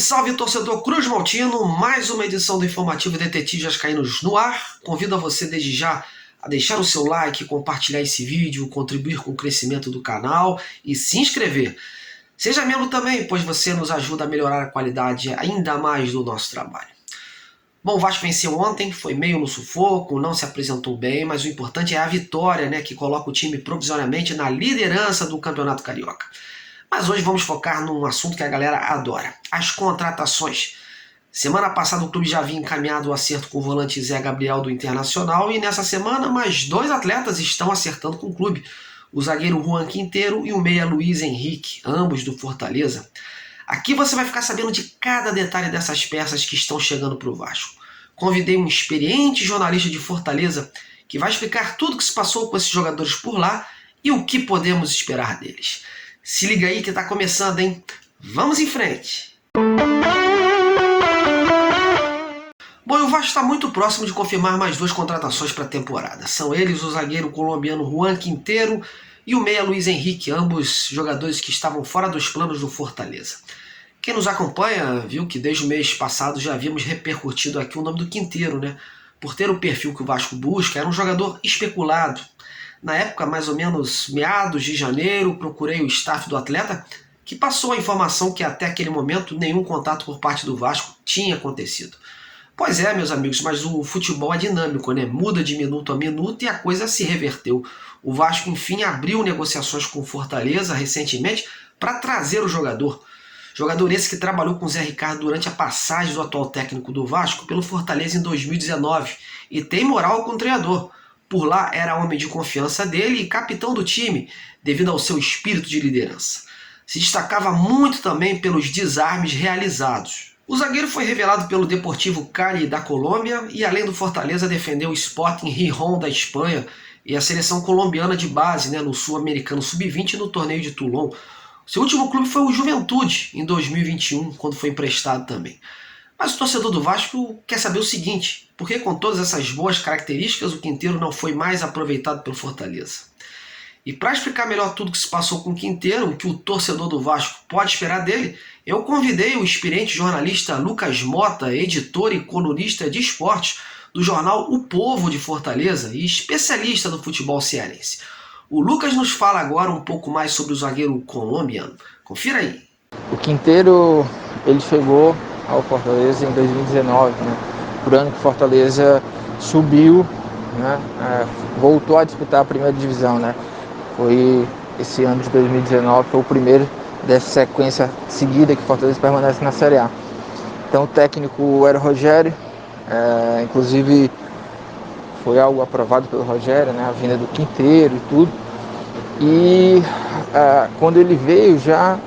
Salve, torcedor Cruz Maltino, mais uma edição do Informativo Detetive Vascaínos no ar. Convido a você desde já a deixar o seu like, compartilhar esse vídeo, contribuir com o crescimento do canal e se inscrever. Seja membro também, pois você nos ajuda a melhorar a qualidade ainda mais do nosso trabalho. Bom, o Vasco venceu ontem, foi meio no sufoco, não se apresentou bem, mas o importante é a vitória, né, que coloca o time provisoriamente na liderança do Campeonato Carioca. Mas hoje vamos focar num assunto que a galera adora, as contratações. Semana passada o clube já havia encaminhado o acerto com o volante Zé Gabriel do Internacional e nessa semana mais dois atletas estão acertando com o clube, o zagueiro Juan Quinteiro e o meia Luiz Henrique, ambos do Fortaleza. Aqui você vai ficar sabendo de cada detalhe dessas peças que estão chegando para o Vasco. Convidei um experiente jornalista de Fortaleza que vai explicar tudo o que se passou com esses jogadores por lá e o que podemos esperar deles. Se liga aí que está começando, hein? Vamos em frente! Bom, o Vasco está muito próximo de confirmar mais duas contratações para a temporada. São eles o zagueiro colombiano Juan Quinteiro e o meia Luiz Henrique, ambos jogadores que estavam fora dos planos do Fortaleza. Quem nos acompanha viu que desde o mês passado já havíamos repercutido aqui o nome do Quinteiro, né? Por ter o perfil que o Vasco busca, era um jogador especulado. Na época, mais ou menos meados de janeiro, procurei o staff do atleta, que passou a informação que até aquele momento nenhum contato por parte do Vasco tinha acontecido. Pois é, meus amigos, mas o futebol é dinâmico, né? Muda de minuto a minuto e a coisa se reverteu. O Vasco, enfim, abriu negociações com o Fortaleza recentemente para trazer o jogador. Jogador esse que trabalhou com o Zé Ricardo durante a passagem do atual técnico do Vasco pelo Fortaleza em 2019 e tem moral com o treinador. Por lá era homem de confiança dele e capitão do time, devido ao seu espírito de liderança. Se destacava muito também pelos desarmes realizados. O zagueiro foi revelado pelo Deportivo Cali da Colômbia e, além do Fortaleza, defendeu o Sporting Gijón da Espanha e a seleção colombiana de base, né, no Sul-Americano Sub-20 e no torneio de Toulon. Seu último clube foi o Juventude, em 2021, quando foi emprestado também. Mas o torcedor do Vasco quer saber o seguinte: por que com todas essas boas características o Quinteiro não foi mais aproveitado pelo Fortaleza? E para explicar melhor tudo o que se passou com o Quinteiro, o que o torcedor do Vasco pode esperar dele, eu convidei o experiente jornalista Lucas Mota, editor e colunista de esportes do jornal O Povo de Fortaleza e especialista do futebol cearense. O Lucas nos fala agora um pouco mais sobre o zagueiro colombiano. Confira aí. O Quinteiro, ele chegou ao Fortaleza em 2019, né? Por ano que o Fortaleza subiu, né? Voltou a disputar a primeira divisão, né? Foi esse ano de 2019, foi o primeiro dessa sequência seguida que o Fortaleza permanece na Série A. Então o técnico era o Rogério, inclusive foi algo aprovado pelo Rogério, né? A vinda do Quinteiro e tudo. E quando ele veio já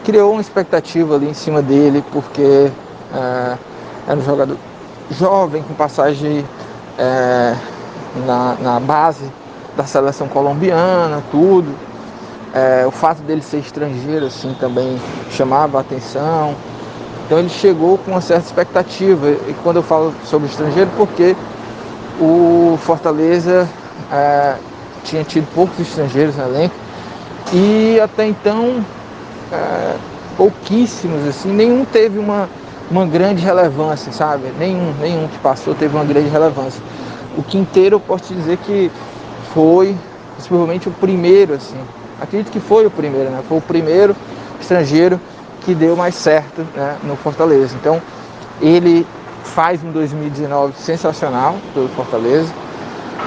criou uma expectativa ali em cima dele, porque era um jogador jovem, com passagem na base da seleção colombiana, tudo. O fato dele ser estrangeiro assim, também chamava a atenção. Então ele chegou com uma certa expectativa. E quando eu falo sobre estrangeiro, porque o Fortaleza tinha tido poucos estrangeiros no elenco e até então pouquíssimos, assim, nenhum teve uma grande relevância, sabe? Nenhum que passou teve uma grande relevância. O Quinteiro, eu posso te dizer que foi possivelmente o primeiro, assim, acredito que foi o primeiro, né? Foi o primeiro estrangeiro que deu mais certo, né, no Fortaleza. Então, ele faz um 2019 sensacional pelo Fortaleza.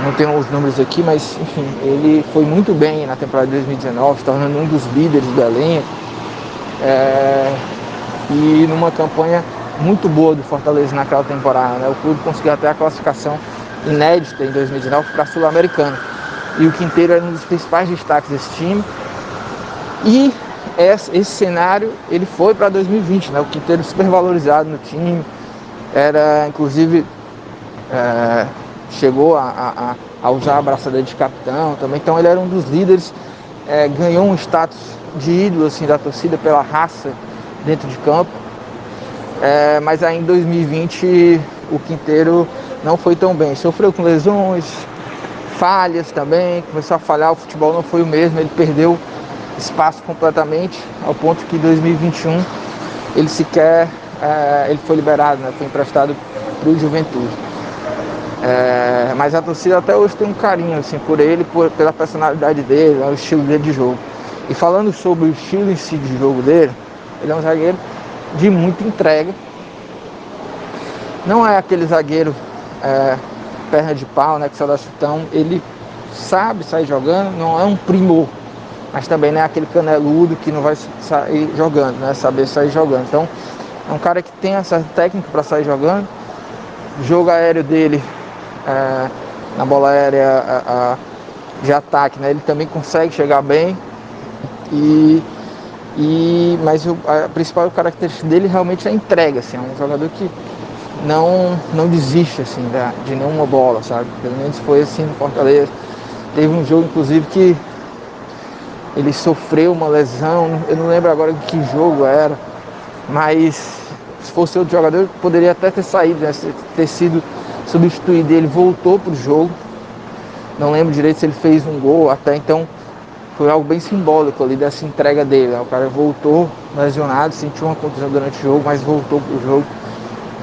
Não tenho os números aqui, mas, enfim, ele foi muito bem na temporada de 2019, se tornando um dos líderes do elenco. E numa campanha muito boa do Fortaleza naquela temporada, né? O clube conseguiu até a classificação inédita em 2019 para a Sul-Americana. E o Quinteiro era um dos principais destaques desse time. E esse cenário ele foi para 2020, né? O Quinteiro super valorizado no time, era inclusive chegou a usar a braçadeira de capitão também, então ele era um dos líderes, ganhou um status de ídolo assim, da torcida pela raça dentro de campo, mas aí em 2020 o Quinteiro não foi tão bem, sofreu com lesões, falhas também, começou a falhar, o futebol não foi o mesmo, ele perdeu espaço completamente, ao ponto que em 2021 ele sequer ele foi liberado, né? Foi emprestado para o Juventude. Mas a torcida até hoje tem um carinho assim, por ele, pela personalidade dele, o estilo dele de jogo. E falando sobre o estilo em si de jogo dele, ele é um zagueiro de muita entrega. Não é aquele zagueiro perna de pau, né, que só dá chutão. Ele sabe sair jogando, não é um primor, mas também não é aquele caneludo que não vai sair jogando, né, saber sair jogando. Então é um cara que tem essa técnica para sair jogando. O jogo aéreo dele, na bola aérea de ataque, né, ele também consegue chegar bem. Mas a principal característica dele realmente é a entrega, assim, é um jogador que não desiste assim, de nenhuma bola, sabe? Pelo menos foi assim no Fortaleza. Teve um jogo, inclusive, que ele sofreu uma lesão, eu não lembro agora de que jogo era, mas se fosse outro jogador, poderia até ter saído, né? Ter sido substituído. Ele voltou pro jogo, não lembro direito se ele fez um gol, até então foi algo bem simbólico ali dessa entrega dele, né? O cara voltou lesionado, sentiu uma contusão durante o jogo, mas voltou pro jogo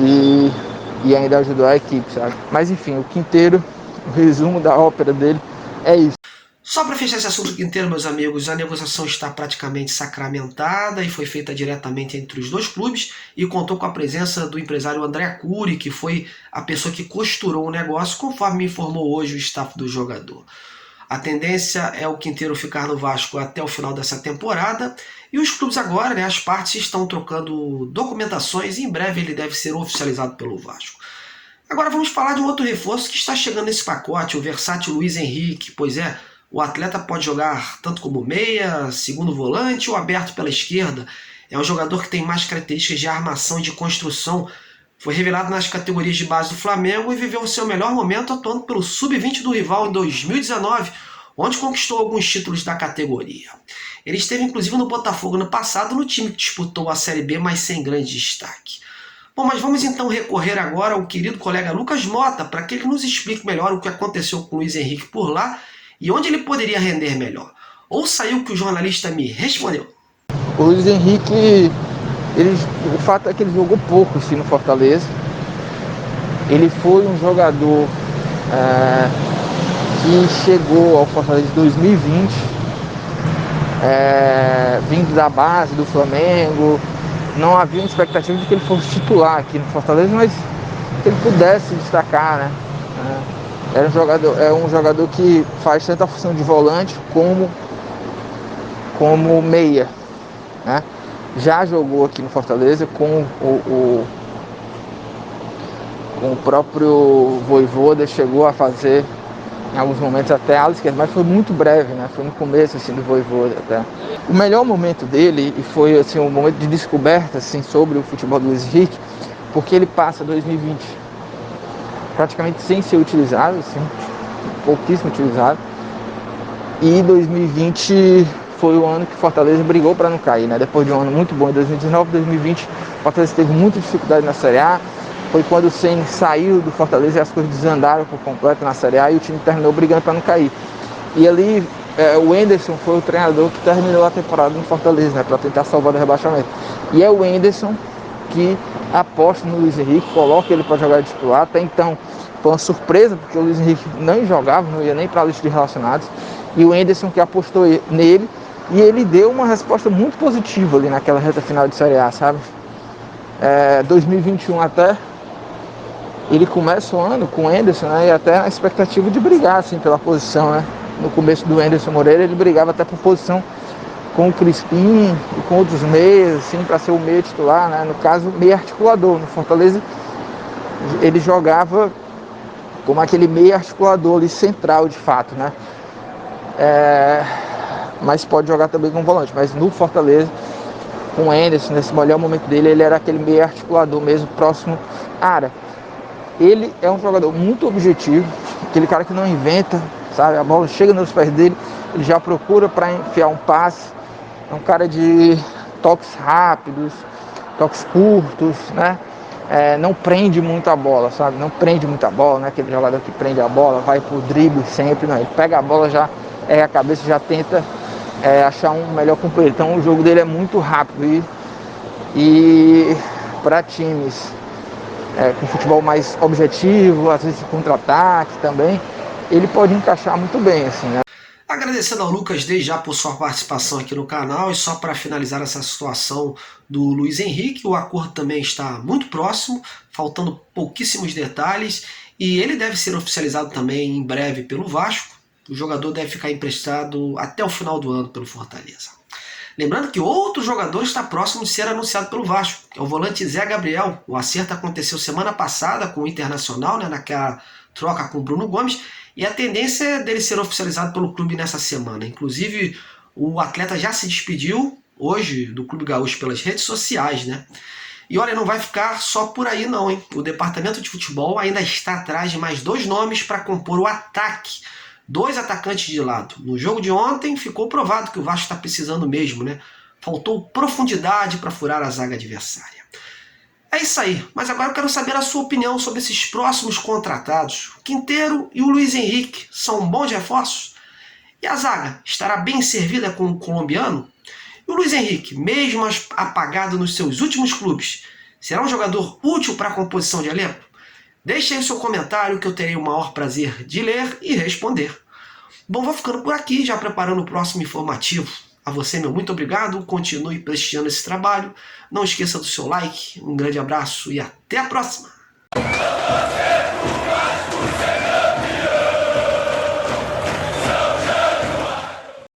e ainda ajudou a equipe, sabe? Mas enfim, o Quinteiro, o resumo da ópera dele é isso. Só para fechar esse assunto inteiro, meus amigos, a negociação está praticamente sacramentada e foi feita diretamente entre os dois clubes e contou com a presença do empresário André Cury, que foi a pessoa que costurou o negócio, conforme me informou hoje o staff do jogador. A tendência é o Quinteiro ficar no Vasco até o final dessa temporada e os clubes agora, né, as partes estão trocando documentações e em breve ele deve ser oficializado pelo Vasco. Agora vamos falar de um outro reforço que está chegando nesse pacote, o versátil Luiz Henrique. Pois é, o atleta pode jogar tanto como meia, segundo volante ou aberto pela esquerda. É um jogador que tem mais características de armação e de construção. Foi revelado nas categorias de base do Flamengo e viveu o seu melhor momento atuando pelo Sub-20 do rival em 2019, onde conquistou alguns títulos da categoria. Ele esteve inclusive no Botafogo no passado, no time que disputou a Série B, mas sem grande destaque. Bom, mas vamos então recorrer agora ao querido colega Lucas Mota para que ele nos explique melhor o que aconteceu com o Luiz Henrique por lá e onde ele poderia render melhor. Ouça aí o que o jornalista me respondeu. O Luiz Henrique, o fato é que ele jogou pouco assim, no Fortaleza. Ele foi um jogador que chegou ao Fortaleza em 2020, vindo da base do Flamengo. Não havia uma expectativa de que ele fosse titular aqui no Fortaleza, mas que ele pudesse destacar, né? É um jogador que faz tanto a função de volante como meia, né? Já jogou aqui no Fortaleza com o próprio Vojvoda, chegou a fazer em alguns momentos até ala esquerda, mas foi muito breve, né? Foi no começo assim, do Vojvoda até. O melhor momento dele, e foi assim, um momento de descoberta assim, sobre o futebol do Luiz Henrique, porque ele passa 2020 praticamente sem ser utilizado, assim, pouquíssimo utilizado, e 2020 foi o ano que Fortaleza brigou para não cair, né? Depois de um ano muito bom em 2019, 2020 Fortaleza teve muita dificuldade na Série A. Foi quando o Ceni saiu do Fortaleza e as coisas desandaram por completo na Série A e o time terminou brigando para não cair. E ali o Enderson foi o treinador que terminou a temporada no Fortaleza, né, para tentar salvar o rebaixamento. E é o Enderson que aposta no Luiz Henrique, coloca ele para jogar de titular. Até então foi uma surpresa, porque o Luiz Henrique não jogava, não ia nem para a lista de relacionados. E o Enderson que apostou nele, e ele deu uma resposta muito positiva ali naquela reta final de Série A, sabe? 2021 até, ele começa o ano com o Enderson, né, e até a expectativa de brigar assim, pela posição, né? No começo do Enderson Moreira, ele brigava até por posição com o Crispim e com outros meias, assim, para ser o meia titular, né? No caso, meia articulador. No Fortaleza, ele jogava como aquele meia articulador ali, central de fato, né? Mas pode jogar também com volante. Mas no Fortaleza, com o Enderson, nesse melhor momento dele, ele era aquele meia articulador mesmo, próximo à área. Ele é um jogador muito objetivo, aquele cara que não inventa, sabe? A bola chega nos pés dele, ele já procura para enfiar um passe. É um cara de toques rápidos, toques curtos, né? Não prende muito a bola, sabe? Não prende muito a bola, né? Aquele jogador que prende a bola, vai pro drible sempre, não. Ele pega a bola, já a cabeça, já tenta achar um melhor companheiro. Então o jogo dele é muito rápido E para times com futebol mais objetivo, às vezes de contra-ataque também, ele pode encaixar muito bem, assim, né? Agradecendo ao Lucas desde já por sua participação aqui no canal, e só para finalizar essa situação do Luiz Henrique, o acordo também está muito próximo, faltando pouquíssimos detalhes, e ele deve ser oficializado também em breve pelo Vasco. O jogador deve ficar emprestado até o final do ano pelo Fortaleza. Lembrando que outro jogador está próximo de ser anunciado pelo Vasco, que é o volante Zé Gabriel. O acerto aconteceu semana passada com o Internacional, né, naquela troca com o Bruno Gomes, e a tendência é dele ser oficializado pelo clube nessa semana. Inclusive, o atleta já se despediu hoje do Clube Gaúcho pelas redes sociais, né? E olha, não vai ficar só por aí não, hein? O departamento de futebol ainda está atrás de mais 2 nomes para compor o ataque. 2 atacantes de lado. No jogo de ontem ficou provado que o Vasco está precisando mesmo, né? Faltou profundidade para furar a zaga adversária. É isso aí, mas agora eu quero saber a sua opinião sobre esses próximos contratados. O Quinteiro e o Luiz Henrique são bons reforços? E a zaga estará bem servida com o colombiano? E o Luiz Henrique, mesmo apagado nos seus últimos clubes, será um jogador útil para a composição de elenco? Deixe aí o seu comentário que eu terei o maior prazer de ler e responder. Bom, vou ficando por aqui, já preparando o próximo informativo. A você, meu muito obrigado, continue prestigiando esse trabalho. Não esqueça do seu like, um grande abraço e até a próxima!